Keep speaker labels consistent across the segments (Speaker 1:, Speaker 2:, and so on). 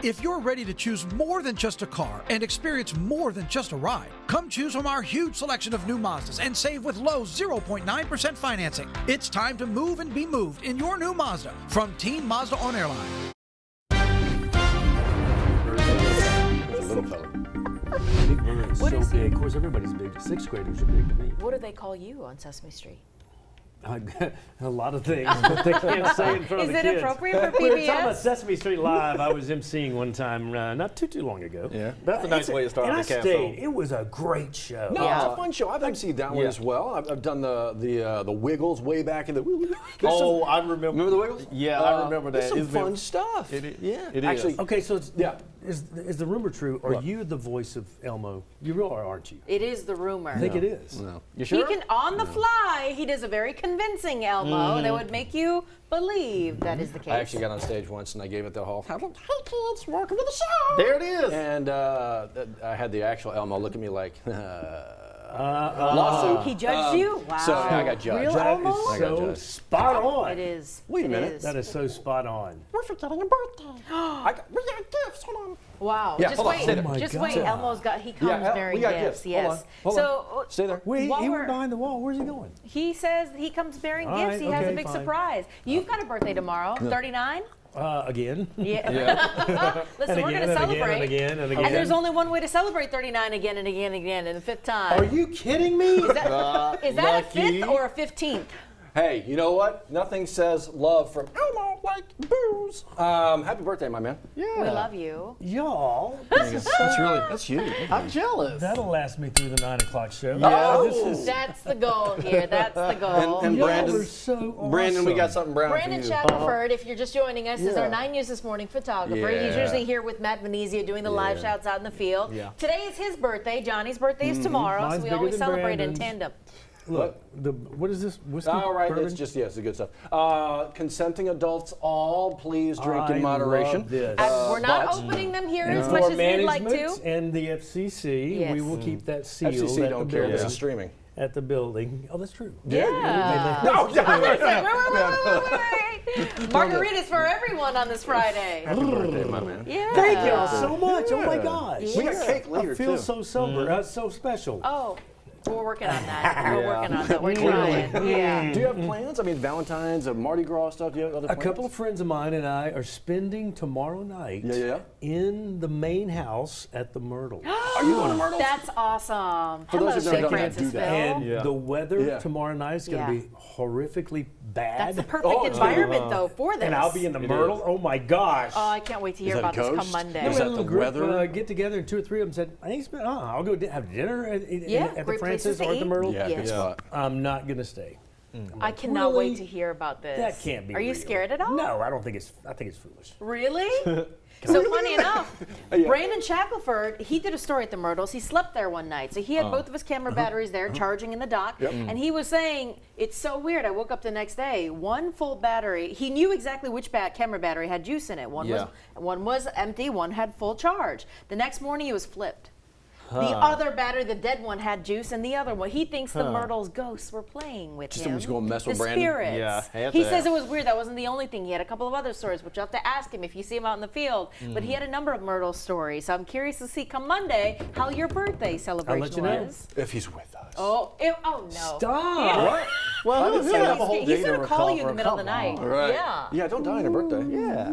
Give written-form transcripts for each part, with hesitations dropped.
Speaker 1: If you're ready to choose more than just a car and experience more than just a ride, come choose from our huge selection of new Mazdas and save with low 0.9% financing. It's time to move and be moved in your new Mazda from Team Mazda on Airline.
Speaker 2: There's a little fella.
Speaker 3: Big Bird is so big. Of course, everybody's big. Sixth graders are big to me.
Speaker 4: What do they call you on Sesame Street?
Speaker 3: A lot of things, but they can't say in front of the kids.
Speaker 4: Is it appropriate for PBS?
Speaker 3: We were talking about Sesame Street Live. I was emceeing one time not too long ago.
Speaker 2: Yeah, that's a nice way to start the castle.
Speaker 3: Stayed. It was a great show.
Speaker 2: No, it's a fun show. I've emceed that one as well. I've done the Wiggles way back in the.
Speaker 5: I remember.
Speaker 2: Remember the Wiggles?
Speaker 5: Yeah, I remember that.
Speaker 2: It's some fun stuff.
Speaker 5: It is.
Speaker 2: Yeah,
Speaker 5: it
Speaker 2: actually.
Speaker 5: is.
Speaker 3: Okay, so it's, is the rumor true? Are you the voice of Elmo? You are, aren't you?
Speaker 4: It is the rumor.
Speaker 3: I think it is.
Speaker 2: No. You sure?
Speaker 4: He can, on the fly, he does a very convincing Elmo that would make you believe that is the case.
Speaker 2: I actually got on stage once and I gave it the whole, hey kids, welcome to the show.
Speaker 5: There it is.
Speaker 2: And I had the actual Elmo look at me like, lawsuit.
Speaker 4: He judged you? Wow.
Speaker 2: So I got judged.
Speaker 4: Real
Speaker 3: That
Speaker 4: Elmo?
Speaker 3: is
Speaker 2: I got
Speaker 3: so
Speaker 2: judged.
Speaker 3: spot on.
Speaker 4: It is.
Speaker 2: Wait a
Speaker 4: It
Speaker 2: minute.
Speaker 4: is.
Speaker 3: That is so spot on.
Speaker 2: We're forgetting a birthday. We got gifts. Hold on.
Speaker 4: Wow.
Speaker 2: Yeah,
Speaker 4: just
Speaker 2: hold on,
Speaker 4: wait.
Speaker 2: stay there.
Speaker 3: Oh my
Speaker 4: Just
Speaker 3: God.
Speaker 4: wait. Elmo's got, he comes
Speaker 2: Yeah,
Speaker 4: bearing
Speaker 2: we got
Speaker 4: gifts.
Speaker 2: gifts.
Speaker 4: Yes.
Speaker 2: Hold on. Stay there.
Speaker 3: Wait,
Speaker 4: while
Speaker 3: he
Speaker 4: we're-
Speaker 3: went behind the wall. Where's he going?
Speaker 4: He says he comes bearing
Speaker 3: All
Speaker 4: gifts.
Speaker 3: right,
Speaker 4: He has a
Speaker 3: okay,
Speaker 4: big
Speaker 3: fine.
Speaker 4: surprise. You've got a birthday tomorrow. 39?
Speaker 3: Again.
Speaker 4: Yeah. Listen,
Speaker 3: And
Speaker 4: we're
Speaker 3: again,
Speaker 4: going to
Speaker 3: and
Speaker 4: celebrate.
Speaker 3: again, and again, and again.
Speaker 4: And there's only one way to celebrate 39 again and again and again, and the fifth time.
Speaker 3: Are you kidding me?
Speaker 4: Is that a
Speaker 5: Lucky.
Speaker 4: 5th or a 15th?
Speaker 2: Hey, you know what? Nothing says love from Elmo like booze. Happy birthday, my man.
Speaker 5: Yeah.
Speaker 4: We love you.
Speaker 3: Y'all,
Speaker 2: That's huge.
Speaker 5: I'm jealous.
Speaker 3: that'll last me through the 9 o'clock show.
Speaker 2: Oh.
Speaker 3: This is,
Speaker 4: That's the goal here. That's the goal.
Speaker 2: And
Speaker 3: y'all
Speaker 2: Brandon,
Speaker 3: are so awesome.
Speaker 2: Brandon, we got something brown
Speaker 4: Brandon
Speaker 2: for you.
Speaker 4: Shackelford, if you're just joining us, is our 9 News This Morning photographer. He's
Speaker 2: Yeah.
Speaker 4: usually here with Matt Venezia doing the live shouts out in the field.
Speaker 5: Yeah.
Speaker 4: Today is his birthday. Johnny's birthday is tomorrow,
Speaker 3: Mine's
Speaker 4: so we
Speaker 3: bigger
Speaker 4: always
Speaker 3: than
Speaker 4: celebrate in
Speaker 3: Brandon's.
Speaker 4: tandem.
Speaker 3: Look, what is this? Whiskey?
Speaker 2: All right,
Speaker 3: bourbon?
Speaker 2: it's just, yes, the good stuff. Consenting adults all, please drink
Speaker 3: I
Speaker 2: in moderation.
Speaker 3: love this.
Speaker 4: We're not
Speaker 2: but-
Speaker 4: opening them here
Speaker 3: And
Speaker 4: as
Speaker 3: for
Speaker 4: much as we'd like
Speaker 3: management
Speaker 4: to.
Speaker 3: and the FCC,
Speaker 4: Yes.
Speaker 3: we will keep that sealed
Speaker 2: FCC
Speaker 3: at
Speaker 2: don't
Speaker 3: the
Speaker 2: care.
Speaker 3: building.
Speaker 2: This is streaming.
Speaker 3: At the building. Oh, that's true.
Speaker 4: Yeah.
Speaker 2: No,
Speaker 4: Wait. Margaritas for everyone on this Friday.
Speaker 2: Happy birthday, my man.
Speaker 4: Yeah.
Speaker 3: Thank y'all so much. Oh my gosh.
Speaker 2: We got cake later,
Speaker 3: I feel
Speaker 2: too.
Speaker 3: so sober. So special.
Speaker 4: Oh, we're working on that. We're working on that. We're trying. Yeah.
Speaker 2: Do you have plans? I mean, Valentine's, Mardi Gras stuff. Do you have other
Speaker 3: A
Speaker 2: plans?
Speaker 3: couple of friends of mine and I are spending tomorrow night in the main house at the Myrtle.
Speaker 2: Are you going to Myrtle?
Speaker 4: That's awesome.
Speaker 2: For those
Speaker 4: Hello,
Speaker 2: who've never
Speaker 4: St.
Speaker 2: done that, do that.
Speaker 4: Francisville.
Speaker 3: And the weather
Speaker 2: Yeah.
Speaker 3: tomorrow night is going to be horrifically bad.
Speaker 4: That's the perfect environment, though, for this.
Speaker 3: And I'll be in the Myrtle. Oh my gosh.
Speaker 4: Oh, I can't wait to hear
Speaker 2: that
Speaker 4: about this come
Speaker 2: ghost?
Speaker 4: Monday.
Speaker 2: Is
Speaker 3: We had
Speaker 2: that
Speaker 3: a little
Speaker 2: the
Speaker 3: group,
Speaker 2: weather?
Speaker 3: get together, and 2 or 3 of them said, I'll go have dinner at the
Speaker 4: great places
Speaker 3: Francis
Speaker 4: to
Speaker 3: or at the
Speaker 4: eat.
Speaker 3: Myrtle.
Speaker 2: Yeah, good spot.
Speaker 3: I'm not going to stay.
Speaker 4: I cannot
Speaker 3: Really?
Speaker 4: wait to hear about this.
Speaker 3: That can't be
Speaker 4: Are you
Speaker 3: real.
Speaker 4: scared at all?
Speaker 3: No, I don't think I think it's foolish.
Speaker 4: Really? So funny enough, Brandon Shackelford, he did a story at the Myrtles. He slept there one night. So he had both of his camera batteries there charging in the dock. And he was saying, it's so weird. I woke up the next day, one full battery. He knew exactly which camera battery had juice in it. One was empty, one had full charge. The next morning, it was flipped. The other battery, the dead one, had juice, and the other one, he thinks the Myrtle's ghosts were playing with him.
Speaker 2: Just gonna mess with
Speaker 4: the
Speaker 2: Brandon?
Speaker 4: spirits.
Speaker 5: Yeah, had
Speaker 4: he
Speaker 5: to
Speaker 4: says
Speaker 5: ask.
Speaker 4: it was weird. That wasn't the only thing. He had a couple of other stories, which you'll have to ask him if you see him out in the field. But he had a number of Myrtle stories. So I'm curious to see come Monday how your birthday celebration
Speaker 3: you know.
Speaker 4: was.
Speaker 2: If he's with us.
Speaker 4: Oh no.
Speaker 3: Stop.
Speaker 2: What?
Speaker 5: Well,
Speaker 2: I didn't say that.
Speaker 4: He's going to call you in the middle of the night.
Speaker 2: All right.
Speaker 4: Yeah.
Speaker 2: Yeah, don't die on your birthday.
Speaker 5: yeah.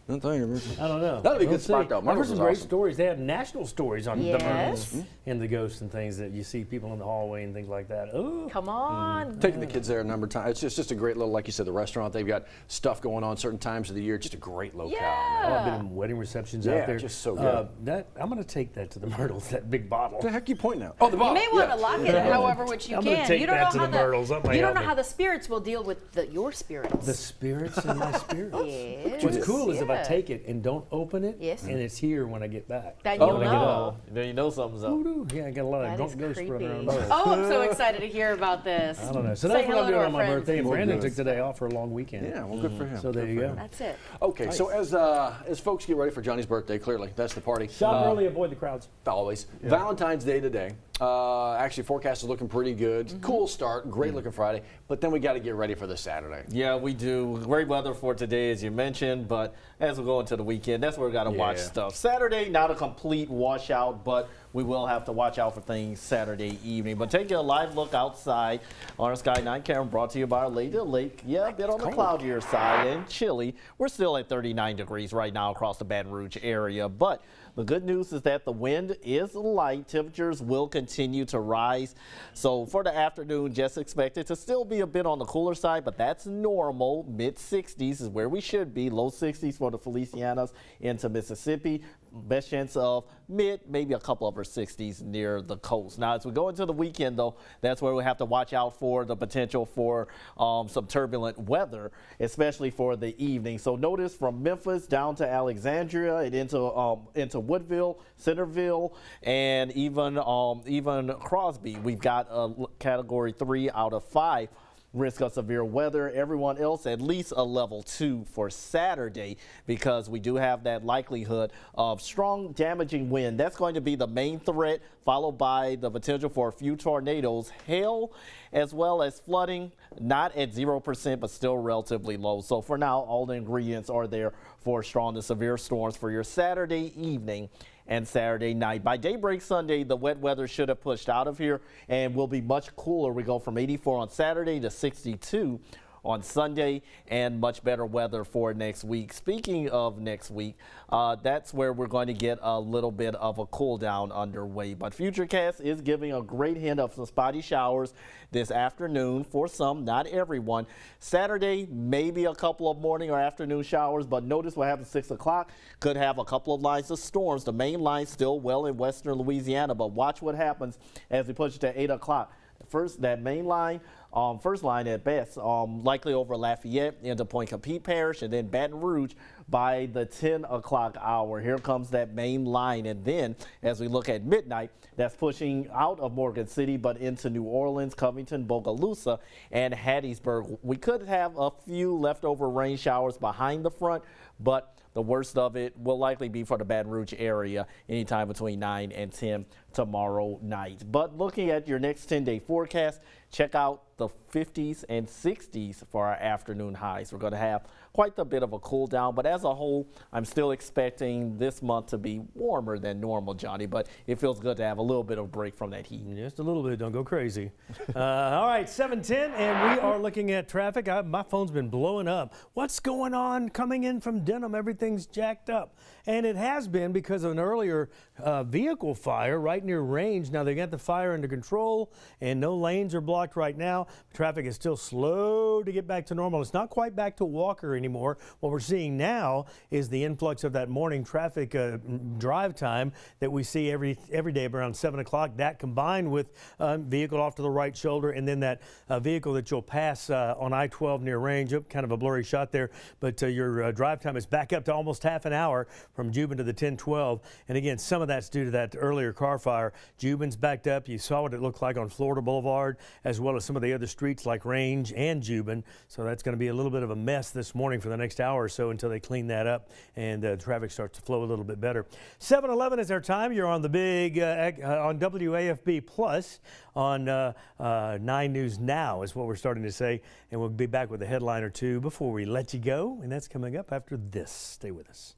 Speaker 2: Don't die on your birthday.
Speaker 3: I don't know.
Speaker 2: That'd be a
Speaker 3: We'll
Speaker 2: good spot,
Speaker 3: see.
Speaker 2: though.
Speaker 3: I've heard
Speaker 2: Myrtles
Speaker 3: some
Speaker 2: is
Speaker 3: great
Speaker 2: awesome.
Speaker 3: stories. They have national stories on the
Speaker 4: Yes.
Speaker 3: Myrtles and the ghosts and things that you see people in the hallway and things like that. Oh,
Speaker 4: Come on.
Speaker 2: Taking the kids there a number of times. It's just a great little, like you said, the restaurant. They've got stuff going on certain times of the year. Just a great locale.
Speaker 4: Yeah.
Speaker 3: I've been in wedding receptions
Speaker 2: Yeah,
Speaker 3: out there.
Speaker 2: just so good.
Speaker 3: I'm going to take that to the Myrtles, that big bottle.
Speaker 2: What the heck are you pointing at? Oh, the
Speaker 4: You
Speaker 2: bottle.
Speaker 4: may want to lock it, however, which you
Speaker 3: I'm
Speaker 4: can.
Speaker 3: gonna take
Speaker 4: you don't
Speaker 3: that
Speaker 4: know
Speaker 3: to
Speaker 4: how
Speaker 3: the Myrtles. That might
Speaker 4: you don't
Speaker 3: help
Speaker 4: know
Speaker 3: me.
Speaker 4: how the spirits will deal with your spirits.
Speaker 3: The spirits in my spirits.
Speaker 4: Yes.
Speaker 3: What's cool is if I
Speaker 4: Yeah.
Speaker 3: take it and don't open it,
Speaker 4: Yes.
Speaker 3: and it's here when I get back.
Speaker 4: Then
Speaker 3: When
Speaker 4: you'll
Speaker 3: I get
Speaker 4: know.
Speaker 3: up.
Speaker 5: Then you know something's up.
Speaker 3: Voodoo. Yeah, I got a lot
Speaker 4: That
Speaker 3: of drunk
Speaker 4: is
Speaker 3: ghosts running
Speaker 4: creepy.
Speaker 3: around.
Speaker 4: Oh, I'm so excited to hear about this.
Speaker 3: I don't know. So
Speaker 4: Say
Speaker 3: that's what
Speaker 4: hello
Speaker 3: I'm
Speaker 4: to
Speaker 3: doing
Speaker 4: our
Speaker 3: on my
Speaker 4: friends.
Speaker 3: birthday. And
Speaker 2: Well,
Speaker 3: Brandon
Speaker 2: good.
Speaker 3: took today off for a long weekend.
Speaker 2: Yeah, well, good for him.
Speaker 3: So there you go.
Speaker 4: That's it.
Speaker 2: Okay, so as folks get ready for Johnny's birthday, clearly that's the party.
Speaker 3: Shop early, avoid the crowds.
Speaker 2: Always. Valentine's Day today. Actually, forecast is looking pretty good. Cool start, great looking Friday, but then we got to get ready for this Saturday.
Speaker 5: Yeah, we do. Great weather for today, as you mentioned, but as we go into the weekend, that's where we got to watch stuff. Saturday, not a complete washout, but we will have to watch out for things Saturday evening. But taking a live look outside on our Sky 9 camera, brought to you by our Lady Lake. Yeah, a bit on the cloudier side and chilly. We're still at 39 degrees right now across the Baton Rouge area, but the good news is that the wind is light. Temperatures will continue to rise. So for the afternoon, just expect it to still be a bit on the cooler side, but that's normal. Mid-60s is where we should be. Low 60s for the Felicianas into Mississippi. Best chance of maybe a couple upper 60s near the coast. Now, as we go into the weekend, though, that's where we have to watch out for the potential for some turbulent weather, especially for the evening. So notice from Memphis down to Alexandria and into Woodville, Centerville, and even Crosby, we've got a category 3 out of 5. Risk of severe weather. Everyone else at least a level 2 for Saturday, because we do have that likelihood of strong damaging wind. That's going to be the main threat, followed by the potential for a few tornadoes, hail, as well as flooding, not at 0%, but still relatively low. So for now, all the ingredients are there for strong to severe storms for your Saturday evening and Saturday night. By daybreak Sunday, the wet weather should have pushed out of here and will be much cooler. We go from 84 on Saturday to 62 on Sunday, and much better weather for next week. Speaking of next week, that's where we're going to get a little bit of a cool down underway. But Futurecast is giving a great hint of some spotty showers this afternoon for some, not everyone. Saturday, maybe a couple of morning or afternoon showers, but notice what happens 6 o'clock. Could have a couple of lines of storms. The main line still well in western Louisiana, but watch what happens as we push it to 8 o'clock. First, that main line, first line at best, likely over Lafayette into Point Compete Parish, and then Baton Rouge by the 10 o'clock hour. Here comes that main line, and then as we look at midnight, that's pushing out of Morgan City but into New Orleans, Covington, Bogalusa, and Hattiesburg. We could have a few leftover rain showers behind the front, but the worst of it will likely be for the Baton Rouge area anytime between 9 and 10 tomorrow night. But looking at your next 10-day forecast, check out the 50s and 60s for our afternoon highs. We're going to have quite a bit of a cool down, but as a whole, I'm still expecting this month to be warmer than normal, Johnny, but it feels good to have a little bit of break from that heat.
Speaker 3: Just a little bit, don't go crazy. All right, 7:10, and we are looking at traffic. My phone's been blowing up. What's going on coming in from Denham? Everything's jacked up. And it has been because of an earlier vehicle fire right near range. Now they got the fire under control and no lanes are blocked right now. Traffic is still slow to get back to normal. It's not quite back to Walker anymore. What we're seeing now is the influx of that morning traffic drive time that we see every day around 7 o'clock. That combined with vehicle off to the right shoulder, and then that vehicle that you'll pass on I-12 near range. Kind of a blurry shot there, but your drive time is back up to almost half an hour from Jubin to the 1012. And again, some of that's due to that earlier car fire. Jubin's backed up. You saw what it looked like on Florida Boulevard, as well as some of the other streets like Range and Jubin. So that's going to be a little bit of a mess this morning for the next hour or so until they clean that up and traffic starts to flow a little bit better. 7:11 is our time. You're on the big on WAFB Plus on 9 News Now is what we're starting to say. And we'll be back with a headline or two before we let you go. And that's coming up after this. Stay with us.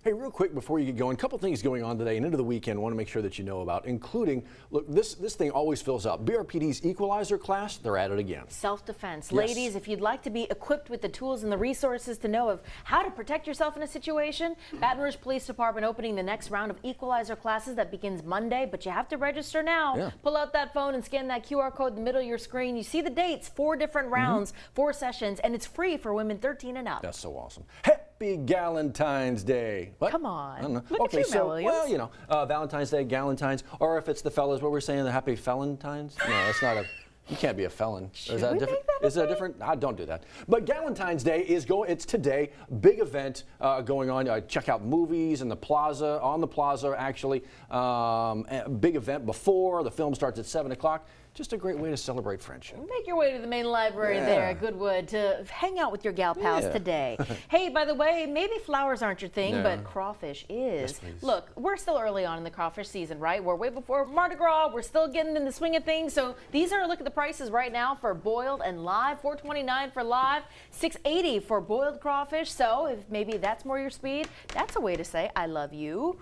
Speaker 2: Hey, real quick before you get going, a couple things going on today and into the weekend I want to make sure that you know about, including, look, this thing always fills out. BRPD's equalizer class, they're at it again.
Speaker 4: Self-defense.
Speaker 2: Yes.
Speaker 4: Ladies, if you'd like to be equipped with the tools and the resources to know of how to protect yourself in a situation, Baton Rouge Police Department opening the next round of equalizer classes that begins Monday, but you have to register now.
Speaker 2: Yeah.
Speaker 4: Pull out that phone and scan that QR code in the middle of your screen. You see the dates, 4 different rounds, 4 sessions, and it's free for women 13 and up.
Speaker 2: That's so awesome. Happy Galentine's Day. What?
Speaker 4: Come on.
Speaker 2: I don't know.
Speaker 4: Look
Speaker 2: Okay,
Speaker 4: at you,
Speaker 2: so,
Speaker 4: Williams.
Speaker 2: well, you know, Valentine's Day, Galentine's, or if it's the fellas, what we're saying, the Happy Felentine's? No, that's not a, you can't be a felon.
Speaker 4: Should we make that a
Speaker 2: Is that
Speaker 4: thing?
Speaker 2: different? Don't do that. But Galentine's Day is it's today, big event going on. Check out movies in the plaza, on the plaza actually. A big event before, the film starts at 7 o'clock. Just a great way to celebrate friendship.
Speaker 4: Make your way to the main library there at Goodwood to hang out with your gal pals today. Hey, by the way, maybe flowers aren't your thing, but crawfish is.
Speaker 2: Yes, please.
Speaker 4: Look, we're still early on in the crawfish season, right? We're way before Mardi Gras. We're still getting in the swing of things. So these are, look at the prices right now for boiled and live. $4.29 for live, $6.80 for boiled crawfish. So if maybe that's more your speed, that's a way to say I love you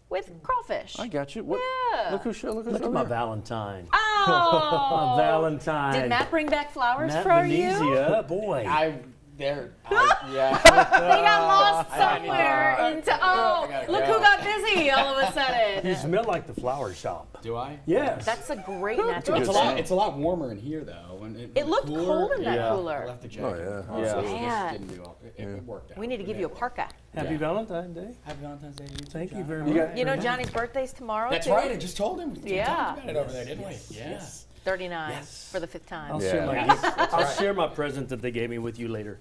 Speaker 4: with crawfish.
Speaker 2: I got you. What,
Speaker 4: Yeah.
Speaker 2: Look who's
Speaker 3: Look at
Speaker 2: over
Speaker 3: my
Speaker 2: here.
Speaker 3: Valentine.
Speaker 4: Oh!
Speaker 3: My Valentine.
Speaker 4: Did Matt bring back flowers
Speaker 3: Matt
Speaker 4: for you?
Speaker 3: Venezia, boy.
Speaker 2: Yeah.
Speaker 4: They got lost somewhere into. Oh, look who got busy all of a
Speaker 3: You
Speaker 4: sudden.
Speaker 3: smell like the flower shop.
Speaker 6: Do I?
Speaker 3: Yes.
Speaker 4: That's a great natural.
Speaker 6: It's a lot warmer in here though. When
Speaker 4: It looked cold in that
Speaker 6: I
Speaker 4: cooler.
Speaker 6: left the jacket.
Speaker 2: Oh, yeah.
Speaker 6: So
Speaker 4: Man.
Speaker 6: this didn't do all, it worked out.
Speaker 4: We need to give you a parka.
Speaker 3: Happy Valentine's Day.
Speaker 6: Happy Valentine's Day to you too,
Speaker 3: Thank you
Speaker 6: John.
Speaker 3: very much.
Speaker 4: You know Johnny's birthday's tomorrow.
Speaker 6: That's
Speaker 4: too?
Speaker 6: right. I just told him. We
Speaker 4: Yeah.
Speaker 6: talked about it over there, didn't we? Yes.
Speaker 4: 39 for the 5th time.
Speaker 3: I'll, share my present that they gave me with you later.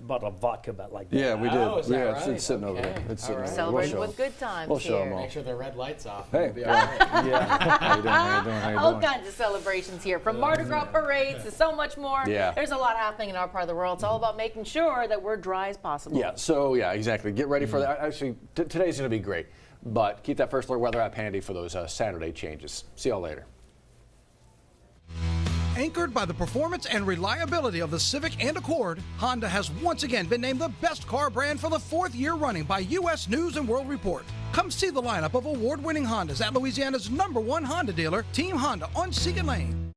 Speaker 3: Bought a vodka about like that.
Speaker 2: Yeah, we did.
Speaker 6: Oh, is that
Speaker 2: yeah,
Speaker 6: right?
Speaker 2: it's sitting over
Speaker 6: Okay.
Speaker 2: there. It's sitting
Speaker 6: All right.
Speaker 2: over there.
Speaker 4: Celebrating
Speaker 2: We'll
Speaker 4: with good times
Speaker 2: we'll show 'em
Speaker 4: here.
Speaker 2: all.
Speaker 6: Make sure the red lights off.
Speaker 2: Hey.
Speaker 6: We'll be all right.
Speaker 2: Yeah. How you doing? How you doing? How you
Speaker 4: All
Speaker 2: doing?
Speaker 4: kinds of celebrations here, from Mardi Gras parades to so much more.
Speaker 2: Yeah.
Speaker 4: There's a lot happening in our part of the world. It's all about making sure that we're dry as possible.
Speaker 2: Yeah, so yeah, exactly. Get ready for that. Actually, today's going to be great, but keep that First Alert weather app handy for those Saturday changes. See y'all later.
Speaker 1: Anchored by the performance and reliability of the Civic and Accord, Honda has once again been named the best car brand for the 4th year running by U.S. News & World Report. Come see the lineup of award-winning Hondas at Louisiana's #1 Honda dealer, Team Honda on Seagan Lane.